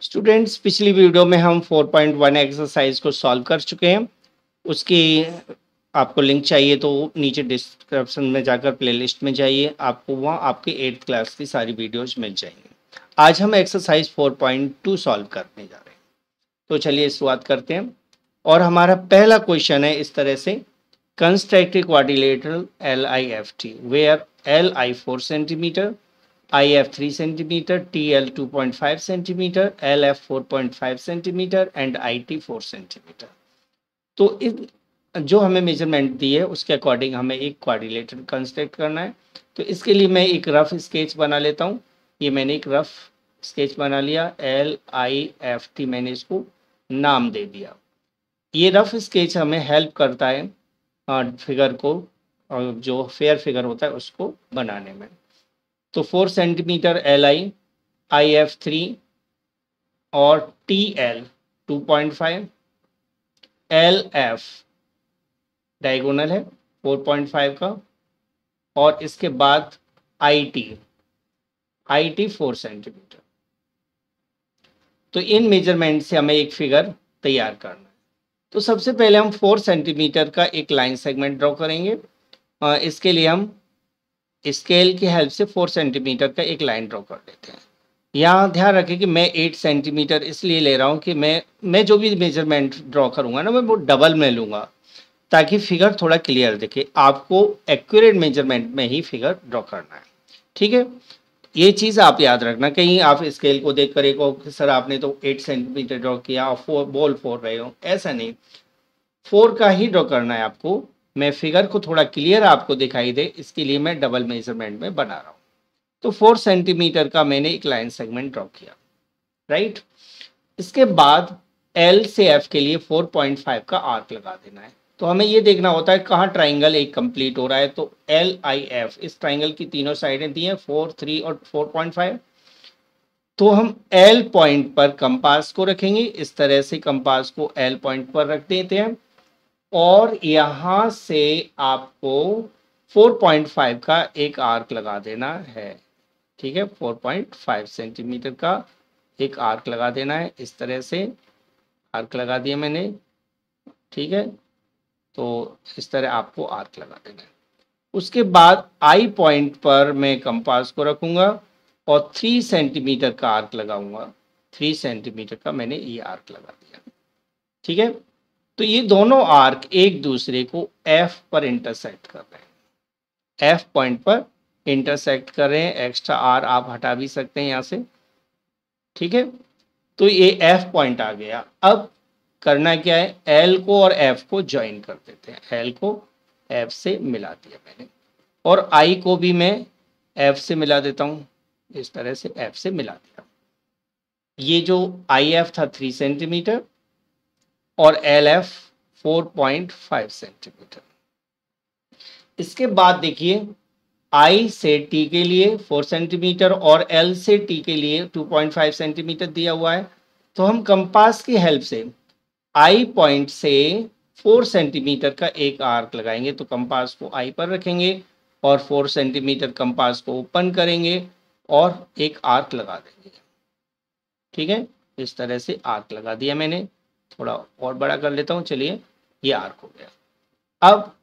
Students, पिछली video में हम 4.1 एक्सरसाइज को सॉल्व कर चुके हैं। उसकी आपको लिंक चाहिए तो नीचे डिस्क्रिप्शन में जाकर प्लेलिस्ट में जाइए, आपको वहाँ आपकी 8th क्लास की सारी वीडियोज मिल जाएंगी। आज हम एक्सरसाइज 4.2 सॉल्व करने जा रहे हैं, तो चलिए शुरुआत करते हैं। और हमारा पहला क्वेश्चन है इस तरह से, construct a quadrilateral LIFT where LI 4 centimetre, IF 3 centimetre, TL 2.5 centimetre, LF 4.5 centimetre and IT 4 centimetre. तो इस जो हमें मेजरमेंट दी है उसके अकॉर्डिंग हमें एक क्वाड्रिलेटरल कंस्ट्रक्ट करना है। तो इसके लिए मैं एक रफ स्केच बना लेता हूँ। ये मैंने एक रफ स्केच बना लिया, LIFT मैंने इसको नाम दे दिया। ये रफ स्केच हमें हेल्प करता है फिगर को, जो फेयर फिगर होता है उसको बनाने में। तो 4 सेंटीमीटर LI, IF 3 और TL 2.5, LF डायगोनल है 4.5 का, और इसके बाद IT 4 सेंटीमीटर। तो इन मेजरमेंट से हमें एक फिगर तैयार करना है। तो सबसे पहले हम 4 सेंटीमीटर का एक लाइन सेगमेंट ड्रॉ करेंगे। इसके लिए हम स्केल की हेल्प से 4 सेंटीमीटर का एक लाइन ड्रॉ कर लेते हैं। यहाँ ध्यान रखें कि मैं 8 सेंटीमीटर इसलिए ले रहा हूँ कि मैं जो भी मेजरमेंट ड्रॉ करूँगा ना, मैं वो डबल में लूँगा ताकि फिगर थोड़ा क्लियर दिखे। आपको एक्यूरेट मेजरमेंट में ही फिगर ड्रॉ करना है, ठीक है। ये चीज़ आप याद रखना, कहीं आप स्केल को देख कर एक कि सर आपने तो 8 सेंटीमीटर ड्रॉ किया और 4 बॉल 4 रहे हो, ऐसा नहीं, 4 का ही ड्रॉ करना है आपको। मैं फिगर को थोड़ा क्लियर आपको दिखाई दे इसके लिए मैं डबल मेजरमेंट में बना रहा हूँ। तो 4 सेंटीमीटर का मैंने एक लाइन सेगमेंट ड्रॉ किया, राइट। इसके बाद L से F के लिए 4.5 का आर्क लगा देना है। तो हमें ये देखना होता है कहाँ ट्राइंगल एक कंप्लीट हो रहा है। तो LIF, इस ट्राइंगल की तीनों साइडें दी हैं 4, 3 और 4.5। तो हम L पॉइंट पर कंपास को रखेंगे, इस तरह से कंपास को L पॉइंट पर रख देते हैं और यहाँ से आपको 4.5 का एक आर्क लगा देना है, ठीक है। 4.5 सेंटीमीटर का एक आर्क लगा देना है, इस तरह से आर्क लगा दिया मैंने, ठीक है। तो इस तरह आपको आर्क लगा देना है। उसके बाद I पॉइंट पर मैं कंपास को रखूंगा और 3 सेंटीमीटर का आर्क लगाऊंगा। 3 सेंटीमीटर का मैंने ये आर्क लगा दिया, ठीक है। तो ये दोनों आर्क एक दूसरे को F पर इंटरसेक्ट कर रहे हैं, F पॉइंट पर इंटरसेक्ट कर रहे हैं। एक्स्ट्रा R आप हटा भी सकते हैं यहाँ से, ठीक है। तो ये F पॉइंट आ गया। अब करना क्या है, L को और F को ज्वाइन कर देते हैं। L को F से मिला दिया मैंने और I को भी मैं F से मिला देता हूँ, इस तरह से F से मिला दिया। ये जो IF था 3 सेंटीमीटर और LF 4.5 सेंटीमीटर। इसके बाद देखिए I से T के लिए 4 सेंटीमीटर और L से T के लिए 2.5 सेंटीमीटर दिया हुआ है। तो हम कंपास की हेल्प से I पॉइंट से 4 सेंटीमीटर का एक आर्क लगाएंगे। तो कंपास को I पर रखेंगे और 4 सेंटीमीटर कंपास को ओपन करेंगे और एक आर्क लगा देंगे, ठीक है। इस तरह से आर्क लगा दिया मैंने, थोड़ा और बड़ा कर लेता हूँ, चलिए ये आर्क हो गया। अब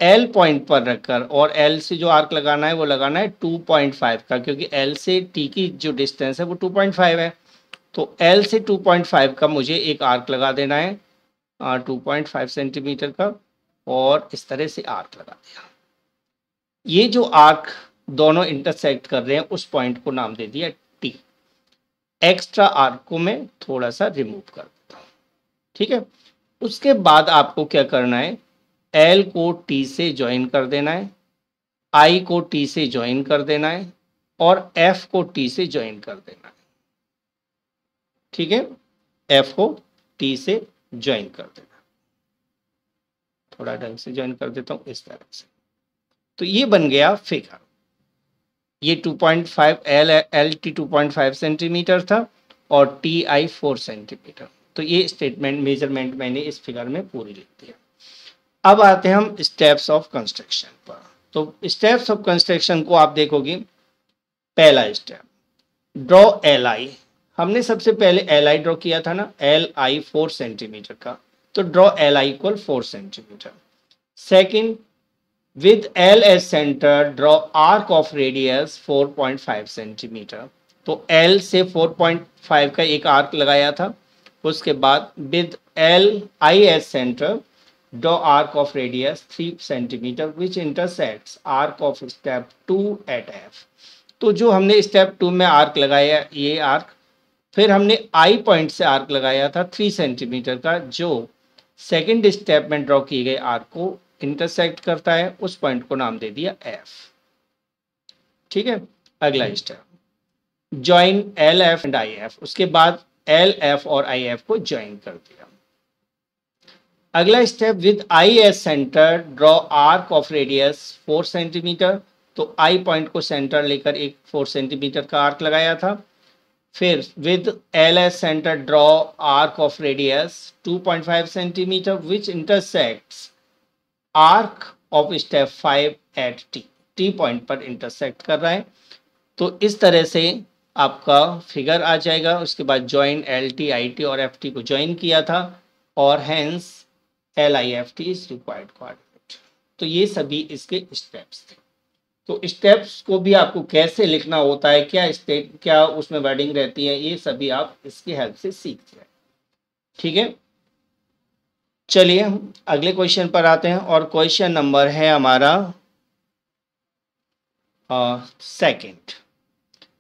L पॉइंट पर रखकर और L से जो आर्क लगाना है वो लगाना है 2.5 का, क्योंकि L से T की जो डिस्टेंस है वो 2.5 है। तो L से 2.5 का मुझे एक आर्क लगा देना है 2.5 सेंटीमीटर का, और इस तरह से आर्क लगा दिया। ये जो आर्क दोनों इंटरसेक्ट कर रहे हैं उस पॉइंट को नाम दे दिया T। एक्स्ट्रा आर्क को मैं थोड़ा सा रिमूव कर देता हूँ, ठीक है। उसके बाद आपको क्या करना है, L को T से ज्वाइन कर देना है, I को T से ज्वाइन कर देना है और F को T से ज्वाइन कर देना है, ठीक है। F को T से ज्वाइन कर देना, थोड़ा ढंग से ज्वाइन कर देता हूँ इस तरह से। तो ये बन गया फिगर। ये 2.5 L T 2.5 सेंटीमीटर था और TI 4 सेंटीमीटर। तो ये स्टेटमेंट मेजरमेंट मैंने इस फिगर में पूरी लिख दिया। अब आते हैं हम स्टेप्स ऑफ कंस्ट्रक्शन पर। तो स्टेप्स ऑफ कंस्ट्रक्शन को आप देखोगे, पहला स्टेप ड्रॉ LI। हमने सबसे पहले एल आई ड्रॉ किया था ना, एल आई 4 सेंटीमीटर का, तो draw L I equal 4 centimetre. Second, with L as centre draw arc of radius 4.5 centimetre. तो एल से 4.5 का एक आर्क लगाया था। उसके बाद with L I as centre draw arc of radius 3 centimetre which intersects arc of step 2 at F. तो जो हमने स्टेप 2 में आर्क लगाया, ये आर्क, फिर हमने आई पॉइंट से आर्क लगाया था 3 सेंटीमीटर का, जो सेकेंड स्टेप में ड्रॉ किए गए आर्क को इंटरसेक्ट करता है, उस पॉइंट को नाम दे दिया एफ। ठीक है, अगला step, join L F and I F. उसके बाद एल एफ और आई एफ को ज्वाइन कर दिया। अगला step, with I as centre draw arc of radius 4 centimetre. तो आई पॉइंट को सेंटर लेकर एक 4 सेंटीमीटर का आर्क लगाया था। फिर with L as centre draw arc of radius 2.5 centimetre which intersects arc of step 5 at T. T point पर intersect कर रहा है। तो इस तरह से आपका फिगर आ जाएगा। उसके बाद join L T I T और एफ टी को ज्वाइन किया था और hence L I F T is required coordinate. तो ये सभी इसके स्टेप्स थे। तो स्टेप्स को भी आपको कैसे लिखना होता है, क्या उसमें वर्डिंग रहती है, ये सभी आप इसकी हेल्प से सीख जाए। ठीक है, चलिए हम अगले क्वेश्चन पर आते हैं और क्वेश्चन नंबर है हमारा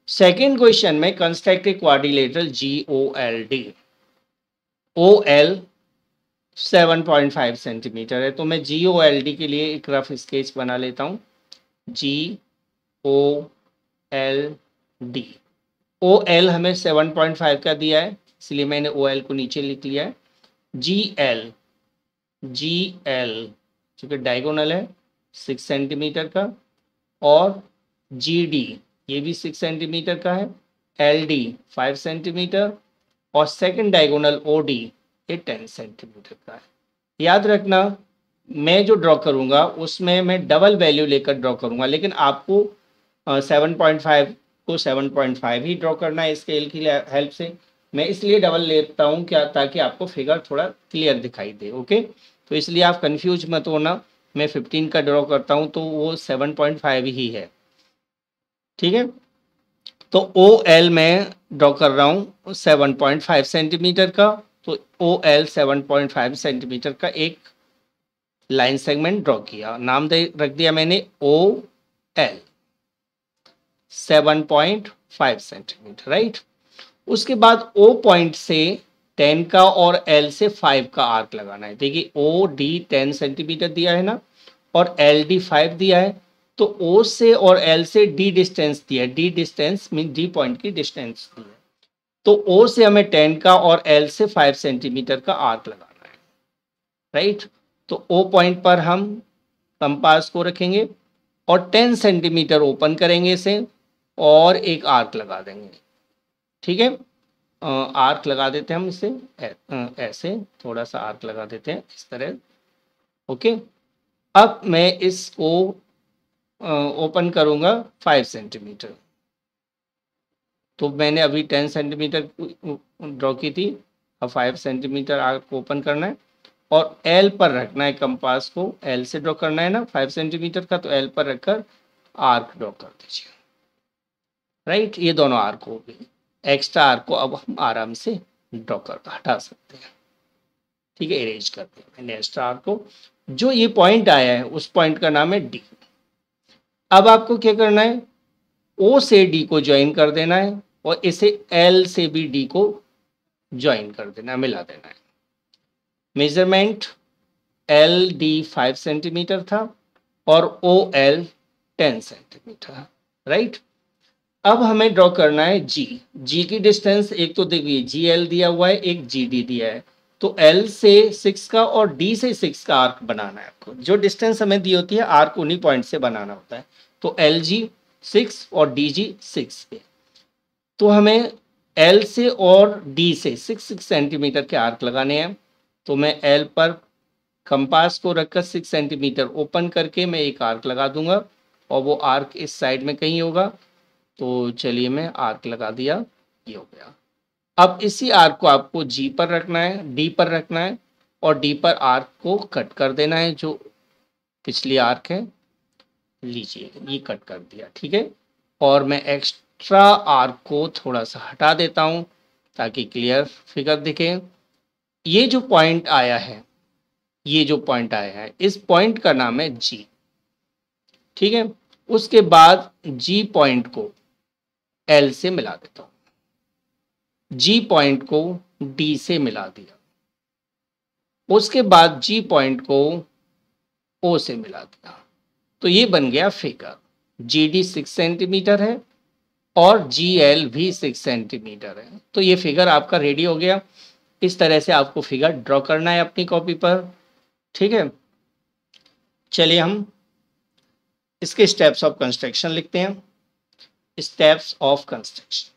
सेकेंड क्वेश्चन में construct a quadrilateral G O L D. O L 7.5 centimetre है। तो मैं जी ओ एल डी के लिए एक रफ स्केच बना लेता हूँ। G O L D, O L हमें 7.5 का दिया है, इसलिए मैंने ओ एल को नीचे लिख लिया है। जी एल चूँकि डायगोनल है 6 सेंटीमीटर का, और जी डी ये भी 6 सेंटीमीटर का है, एल डी 5 सेंटीमीटर, और सेकंड डायगोनल ओ डी ये 10 सेंटीमीटर का है। याद रखना, मैं जो ड्रॉ करूँगा उसमें मैं डबल वैल्यू लेकर ड्रॉ करूँगा, लेकिन आपको 7.5 को 7.5 ही ड्रॉ करना है स्केल की हेल्प से। मैं इसलिए डबल लेता हूँ क्या, ताकि आपको फिगर थोड़ा क्लियर दिखाई दे। ओके, तो इसलिए आप कंफ्यूज मत होना। मैं 15 का ड्रॉ करता हूँ तो वो 7.5 ही है। ठीक है, तो ओ एल में ड्रॉ कर रहा हूँ 7.5 सेंटीमीटर का। तो ओ एल 7.5 सेंटीमीटर का एक लाइन सेगमेंट ड्रॉ किया, नाम रख दिया मैंने ओ एल 7.5 सेंटीमीटर, राइट। उसके बाद ओ पॉइंट से 10 का और एल से 5 का आर्क लगाना है। देखिए ओ डी 10 सेंटीमीटर दिया है ना, और एल डी 5 दिया है। तो ओ से और एल से डी डिस्टेंस दिया है, D distance mean D point की डिस्टेंस दी है। तो ओ से हमें 10 का और एल से 5 सेंटीमीटर का आर्क लगाना है, राइट। तो ओ पॉइंट पर हम कंपास को रखेंगे और 10 सेंटीमीटर ओपन करेंगे इसे और एक आर्क लगा देंगे। ठीक है, आर्क लगा देते हैं हम इसे ऐसे थोड़ा सा आर्क लगा देते हैं इस तरह। ओके, अब मैं इसको ओपन करूंगा 5 सेंटीमीटर। तो मैंने अभी 10 सेंटीमीटर ड्रॉ की थी, अब 5 सेंटीमीटर आर्क को ओपन करना है और एल पर रखना है कंपास को। एल से ड्रॉ करना है ना 5 सेंटीमीटर का, तो एल पर रखकर आर्क ड्रॉ कर दीजिए, राइट। ये दोनों आर्क हो गए। एक्स्ट्रा आर्क को अब हम आराम से ड्रॉ कर हटा सकते हैं। ठीक है, इरेज करते हैं मैंने एक्स्ट्रा आर्क को। जो ये पॉइंट आया है उस पॉइंट का नाम है डी। अब आपको क्या करना है, ओ से डी को ज्वाइन कर देना है और इसे एल से भी डी को ज्वाइन कर देना है, मिला देना है। मेजरमेंट एल डी 5 सेंटीमीटर था और ओ एल 10 सेंटीमीटर, राइट। अब हमें ड्रॉ करना है जी की डिस्टेंस। एक तो देखिए जी एल दिया हुआ है, एक जी डी दिया है। तो एल से 6 का और डी से 6 का आर्क बनाना है आपको। जो डिस्टेंस हमें दी होती है आर्क उन्हीं पॉइंट से बनाना होता है। तो एल जी 6 और डी जी 6 पे। तो हमें एल से और डी से 6 सेंटीमीटर के आर्क लगाने हैं। तो मैं एल पर कंपास को रखकर 6 सेंटीमीटर ओपन करके मैं एक आर्क लगा दूंगा और वो आर्क इस साइड में कहीं होगा। तो चलिए मैं आर्क लगा दिया, ये हो गया। अब इसी आर्क को आपको जी पर रखना है, डी पर रखना है और डी पर आर्क को कट कर देना है। जो पिछली आर्क है, लीजिए ये कट कर दिया, ठीक है। और मैं एक्स्ट्रा आर्क को थोड़ा सा हटा देता हूं ताकि क्लियर फिगर दिखे। ये जो पॉइंट आया है, ये जो पॉइंट आया है, इस पॉइंट का नाम है जी, ठीक है। उसके बाद जी पॉइंट को एल से मिला देता हूं, जी पॉइंट को डी से मिला दिया, उसके बाद जी पॉइंट को ओ से मिला दिया। तो ये बन गया फिगर। जी डी 6 सेंटीमीटर है और जी एल भी 6 सेंटीमीटर है। तो ये फिगर आपका रेडी हो गया। इस तरह से आपको फिगर ड्रॉ करना है अपनी कॉपी पर, ठीक है। चलिए हम इसके स्टेप्स ऑफ कंस्ट्रक्शन लिखते हैं। स्टेप्स ऑफ कंस्ट्रक्शन,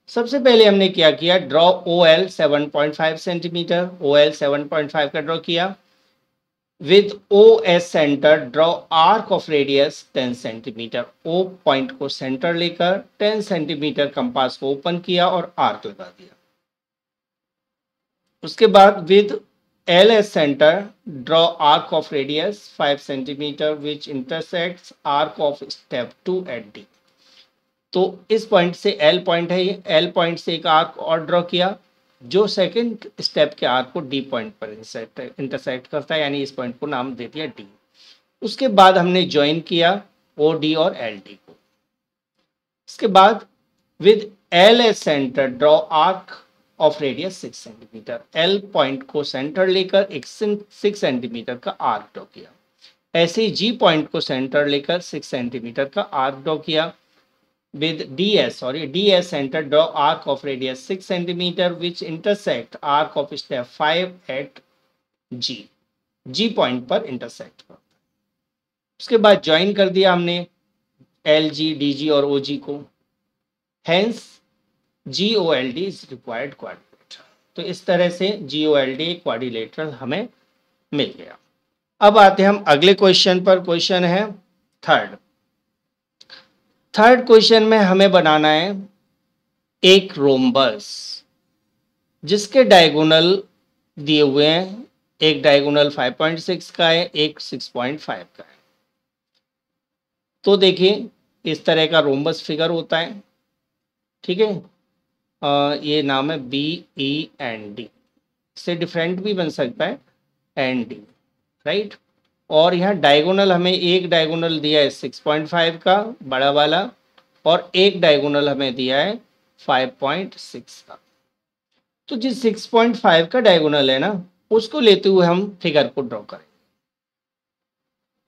सबसे पहले हमने क्या किया, draw O L 7.5 centimetre, O L 7.5 का ड्रॉ किया। With O as centre draw arc of radius 10 centimetre, O point को सेंटर लेकर 10 सेंटीमीटर कंपास को ओपन किया और आर्क लगा दिया। उसके बाद with L as centre draw arc of radius 5 centimetre which intersects arc of step 2 at D. तो इस पॉइंट से एल पॉइंट है, ये एल पॉइंट से एक आर्क और ड्रॉ किया जो सेकंड स्टेप के आर्क को डी पॉइंट पर इंटरसेक्ट करता है, यानी इस पॉइंट को नाम दे दिया डी। उसके बाद हमने ज्वाइन किया ओ डी और एल डी को। इसके बाद with L as centre draw arc of radius 6 centimetre, L point को सेंटर लेकर एक 6 सेंटीमीटर का आर्क ड्रॉ किया। ऐसे ही जी पॉइंट को सेंटर लेकर 6 सेंटीमीटर का आर्क ड्रॉ किया। with DS center draw arc of radius 6 centimeter which intersect arc of step 5 at G point पर intersect करता है। उसके बाद ज्वाइन कर दिया हमने LG, DG और OG को, hence GOLD is required quadrilateral। तो इस तरह से GOLD क्वाड्रिलेटरल हमें मिल गया। अब आते हैं हम अगले क्वेश्चन पर। क्वेश्चन है थर्ड क्वेश्चन में हमें बनाना है एक रोम्बस जिसके डायगोनल दिए हुए हैं। एक डायगोनल 5.6 का है, एक 6.5 का है। तो देखिए इस तरह का रोम्बस फिगर होता है, ठीक है। ये नाम है BEND, इससे डिफरेंट भी बन सकता है ND, राइट। और यहाँ डायगोनल हमें एक डायगोनल दिया है 6.5 का बड़ा वाला और एक डायगोनल हमें दिया है 5.6 का। तो जिस 6.5 का डायगोनल है ना, उसको लेते हुए हम फिगर को ड्रॉ करेंगे,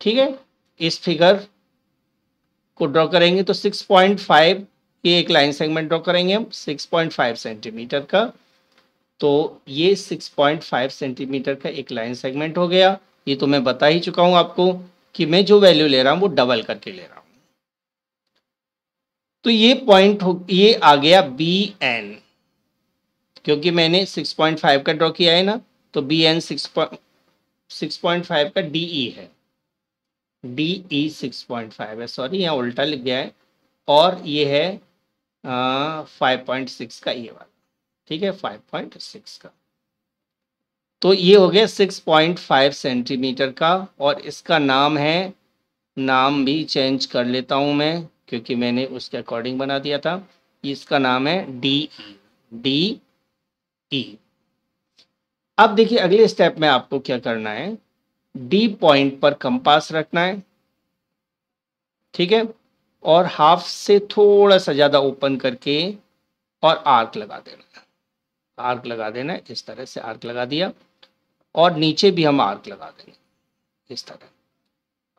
ठीक है। इस फिगर को ड्रॉ करेंगे तो 6.5 की एक लाइन सेगमेंट ड्रॉ करेंगे हम 6.5 सेंटीमीटर का। तो ये 6.5 सेंटीमीटर का एक लाइन सेगमेंट हो गया। ये तो मैं बता ही चुका हूं आपको कि मैं जो वैल्यू ले रहा हूं वो डबल करके ले रहा हूं। तो ये पॉइंट ये आ गया BN, क्योंकि मैंने 6.5 का ड्रॉ किया है ना, तो BN 6.5 का DE है, DE 6.5 है, सॉरी यहाँ उल्टा लिख गया है। और ये है 5.6 का ये वाला, ठीक है, 5.6 का। तो ये हो गया 6.5 सेंटीमीटर का। और इसका नाम है, नाम भी चेंज कर लेता हूं मैं क्योंकि मैंने उसके अकॉर्डिंग बना दिया था। इसका नाम है DE। अब देखिए अगले स्टेप में आपको क्या करना है, डी पॉइंट पर कंपास रखना है, ठीक है। और हाफ से थोड़ा सा ज्यादा ओपन करके और आर्क लगा देना, आर्क लगा देना, इस तरह से आर्क लगा दिया। और नीचे भी हम आर्क लगा देंगे इस तरह।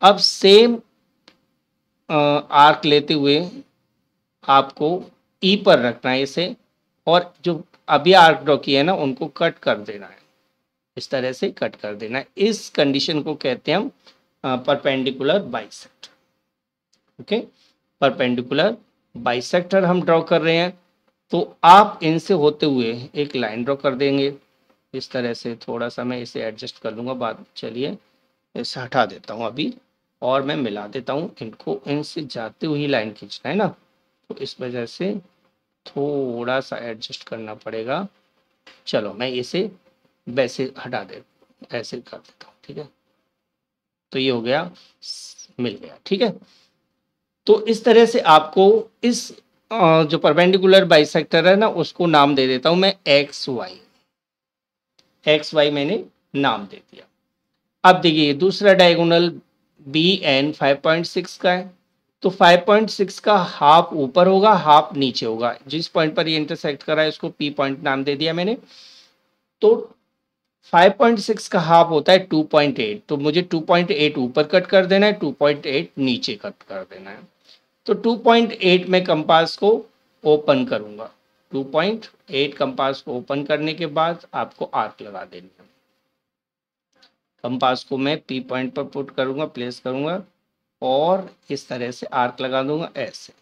अब सेम आर्क लेते हुए आपको ई पर रखना है इसे, और जो अभी आर्क ड्रॉ किया है ना उनको कट कर देना है, इस तरह से कट कर देना है। इस कंडीशन को कहते हैं हम perpendicular bisector, okay. Perpendicular bisector हम ड्रॉ कर रहे हैं, तो आप इनसे होते हुए एक लाइन ड्रॉ कर देंगे इस तरह से। थोड़ा सा मैं इसे एडजस्ट कर लूँगा बाद, चलिए इसे हटा देता हूँ अभी और मैं मिला देता हूँ इनको। इनसे जाते हुए ही लाइन खींचना है ना, तो इस वजह से थोड़ा सा एडजस्ट करना पड़ेगा। चलो मैं इसे वैसे हटा दे, ऐसे कर देता हूँ, ठीक है। तो ये हो गया, मिल गया, ठीक है। तो इस तरह से आपको इस जो परपेंडिकुलर बाइसेक्टर है ना, उसको नाम दे देता हूं मैं एक्स वाई। एक्स वाई मैंने नाम दे दिया। अब देखिए दूसरा डायगोनल बी एन 5.6 का है, तो 5.6 का हाफ ऊपर होगा, हाफ नीचे होगा। जिस पॉइंट पर ये इंटरसेक्ट कर रहा है उसको पी पॉइंट नाम दे दिया मैंने। तो 5.6 का हाफ होता है 2.8, तो मुझे 2.8 ऊपर कट कर देना है, 2.8 नीचे कट कर देना है। तो 2.8 में कंपास को ओपन करूंगा। 2.8 कंपास को ओपन करने के बाद आपको आर्क लगा देनी है। कंपास को मैं पी पॉइंट पर पुट करूंगा, प्लेस करूंगा और इस तरह से आर्क लगा दूंगा। ऐसे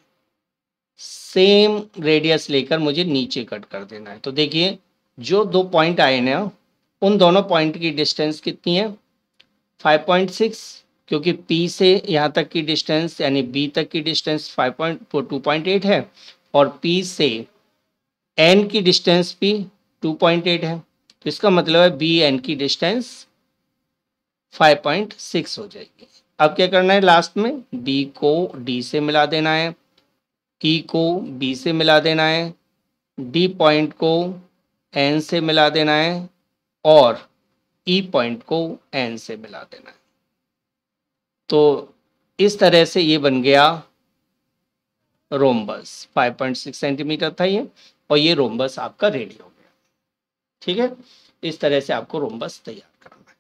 सेम रेडियस लेकर मुझे नीचे कट कर देना है। तो देखिए जो दो पॉइंट आए ना, उन दोनों पॉइंट की डिस्टेंस कितनी है? 5.6, क्योंकि P से यहाँ तक की डिस्टेंस यानी B तक की डिस्टेंस 2.8 है, और P से N की डिस्टेंस भी 2.8 है। तो इसका मतलब है बी एन की डिस्टेंस 5.6 हो जाएगी। अब क्या करना है, लास्ट में B को D से मिला देना है, E को B से मिला देना है, D पॉइंट को N से मिला देना है और E पॉइंट को N से मिला देना है। तो इस तरह से ये बन गया रोम्बस। 5.6 सेंटीमीटर था ये, और ये रोम्बस आपका रेडी हो गया, ठीक है। इस तरह से आपको रोम्बस तैयार करना है।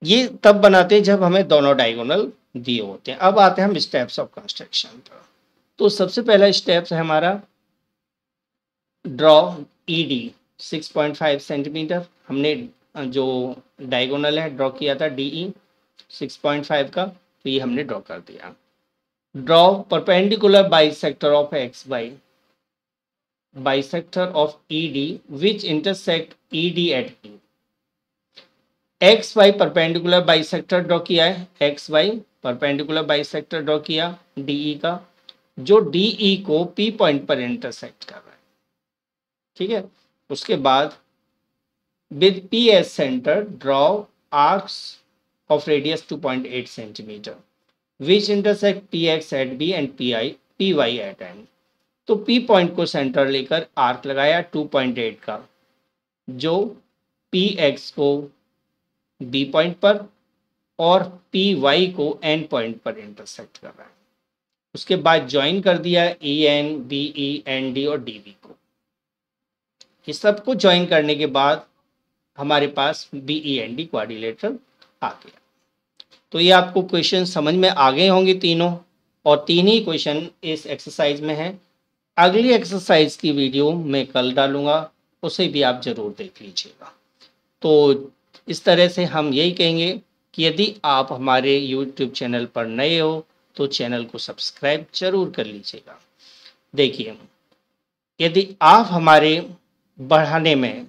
ये तब बनाते हैं जब हमें दोनों डायगोनल दिए होते हैं। अब आते हैं हम स्टेप्स ऑफ कंस्ट्रक्शन पर। तो सबसे पहला स्टेप है हमारा ड्रॉ ईडी 6.5 सेंटीमीटर। हमने जो डायगोनल है ड्रॉ किया था डीई 6.5 का, तो ये हमने ड्रॉ कर दिया। Draw perpendicular bisector of X Y, bisector of E D which intersect E D at P. X Y perpendicular bisector draw किया है, X Y perpendicular bisector draw किया डीई का, जो डीई को पी पॉइंट पर इंटरसेक्ट कर रहा है, ठीक है। उसके बाद with P as center, draw arcs of radius 2.8 centimeter, which intersect PX at B and PY at N. तो P पॉइंट को सेंटर लेकर आर्क लगाया 2.8 का, जो PX को B पॉइंट पर और PY को N पॉइंट पर इंटरसेक्ट कर रहा है। उसके बाद ज्वाइन कर दिया EN, BE, ND और DB को। इस सबको ज्वाइन करने के बाद हमारे पास BEND क्वाड्रिलेटरल आ गया। तो ये आपको क्वेश्चन समझ में आ गए होंगे तीनों, और तीन ही क्वेश्चन इस एक्सरसाइज में है। अगली एक्सरसाइज की वीडियो मैं कल डालूंगा, उसे भी आप जरूर देख लीजिएगा। तो इस तरह से हम यही कहेंगे कि यदि आप हमारे YouTube चैनल पर नए हो तो चैनल को सब्सक्राइब जरूर कर लीजिएगा। देखिए यदि आप हमारे बढ़ाने में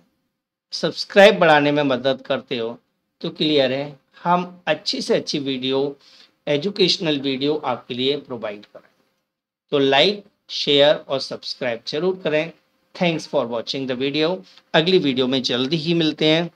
सब्सक्राइब बढ़ाने में मदद करते हो तो क्लियर है हम अच्छी से अच्छी वीडियो, एजुकेशनल वीडियो आपके लिए प्रोवाइड करें। तो लाइक, शेयर और सब्सक्राइब जरूर करें। Thanks for watching the video. अगली वीडियो में जल्दी ही मिलते हैं।